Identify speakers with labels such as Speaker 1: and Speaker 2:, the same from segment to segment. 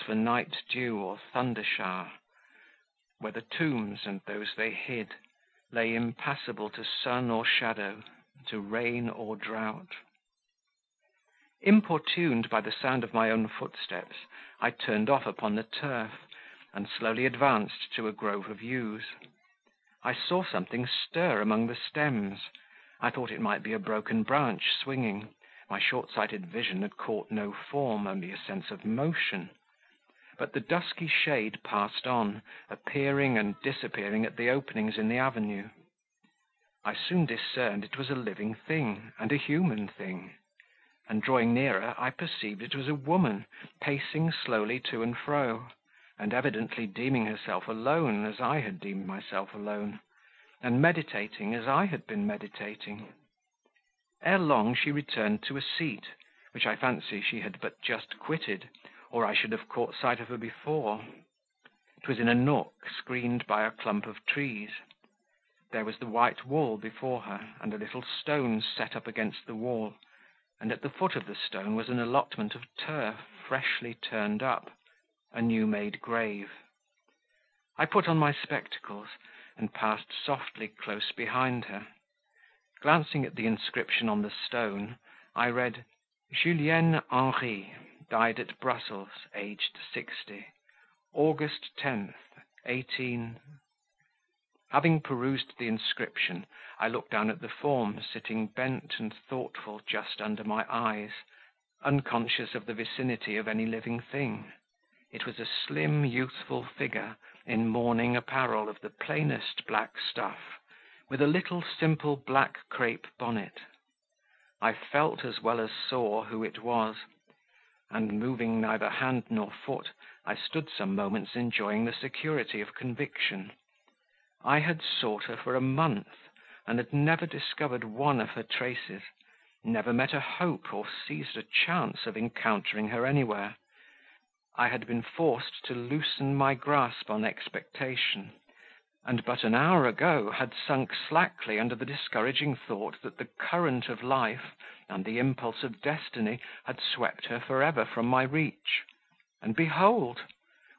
Speaker 1: for night dew or thunder shower, where the tombs and those they hid lay impassable to sun or shadow, to rain or drought. Importuned by the sound of my own footsteps, I turned off upon the turf, and slowly advanced to a grove of yews. I saw something stir among the stems. I thought it might be a broken branch swinging. My short-sighted vision had caught no form, only a sense of motion. But the dusky shade passed on, appearing and disappearing at the openings in the avenue. I soon discerned it was a living thing, and a human thing; and drawing nearer, I perceived it was a woman, pacing slowly to and fro, and evidently deeming herself alone, as I had deemed myself alone, and meditating as I had been meditating. Ere long she returned to a seat, which I fancy she had but just quitted, or I should have caught sight of her before. It was in a nook, screened by a clump of trees. There was the white wall before her, and a little stone set up against the wall, and at the foot of the stone was an allotment of turf, freshly turned up, a new-made grave. I put on my spectacles, and passed softly close behind her. Glancing at the inscription on the stone, I read, Julienne Henri, died at Brussels, aged 60, August 10th, 18... Having perused the inscription, I looked down at the form, sitting bent and thoughtful just under my eyes, unconscious of the vicinity of any living thing. It was a slim, youthful figure, in mourning apparel of the plainest black stuff, with a little simple black crape bonnet. I felt as well as saw who it was, and moving neither hand nor foot, I stood some moments enjoying the security of conviction. I had sought her for a month, and had never discovered one of her traces, never met a hope or seized a chance of encountering her anywhere. I had been forced to loosen my grasp on expectation, and but an hour ago had sunk slackly under the discouraging thought that the current of life and the impulse of destiny had swept her for ever from my reach. And behold,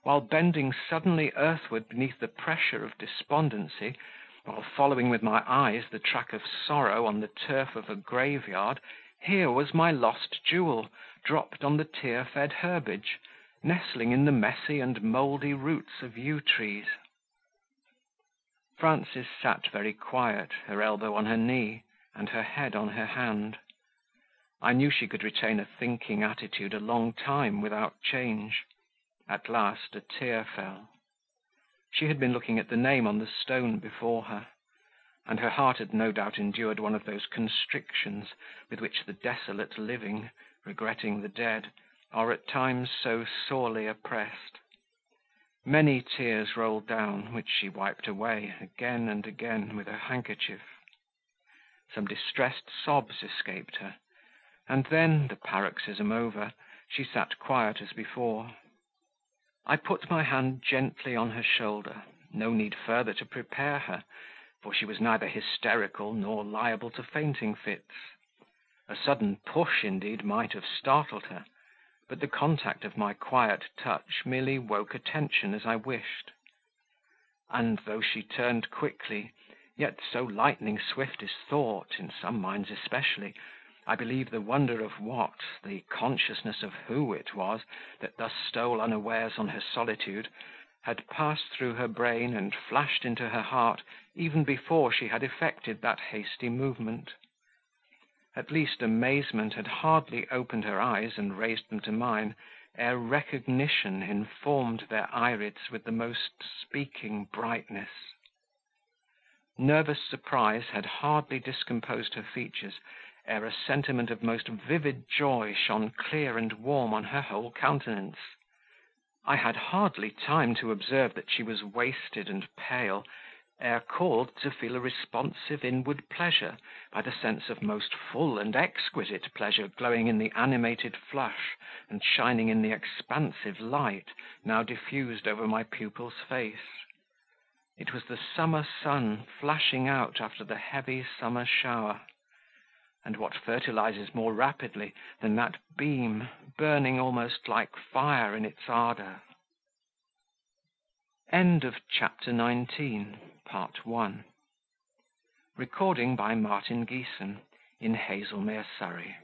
Speaker 1: while bending suddenly earthward beneath the pressure of despondency, while following with my eyes the track of sorrow on the turf of a graveyard, here was my lost jewel, dropped on the tear-fed herbage, nestling in the messy and mouldy roots of yew trees. Frances sat very quiet, her elbow on her knee, and her head on her hand. I knew she could retain a thinking attitude a long time without change. At last a tear fell. She had been looking at the name on the stone before her, and her heart had no doubt endured one of those constrictions with which the desolate living, regretting the dead, are at times so sorely oppressed. Many tears rolled down, which she wiped away again and again with her handkerchief. Some distressed sobs escaped her, and then, the paroxysm over, she sat quiet as before. I put my hand gently on her shoulder, no need further to prepare her, for she was neither hysterical nor liable to fainting fits. A sudden push, indeed, might have startled her, but the contact of my quiet touch merely woke attention as I wished. And though she turned quickly, yet so lightning swift is thought, in some minds especially, I believe the wonder of what, the consciousness of who it was that thus stole unawares on her solitude, had passed through her brain and flashed into her heart even before she had effected that hasty movement. At least amazement had hardly opened her eyes and raised them to mine, ere recognition informed their irids with the most speaking brightness. Nervous surprise had hardly discomposed her features, ere a sentiment of most vivid joy shone clear and warm on her whole countenance. I had hardly time to observe that she was wasted and pale, ere called to feel a responsive inward pleasure by the sense of most full and exquisite pleasure glowing in the animated flush and shining in the expansive light now diffused over my pupil's face. It was the summer sun flashing out after the heavy summer shower, and what fertilizes more rapidly than that beam, burning almost like fire in its ardour? Chapter 19. Recording by Martin Geeson in Haslemere, Surrey.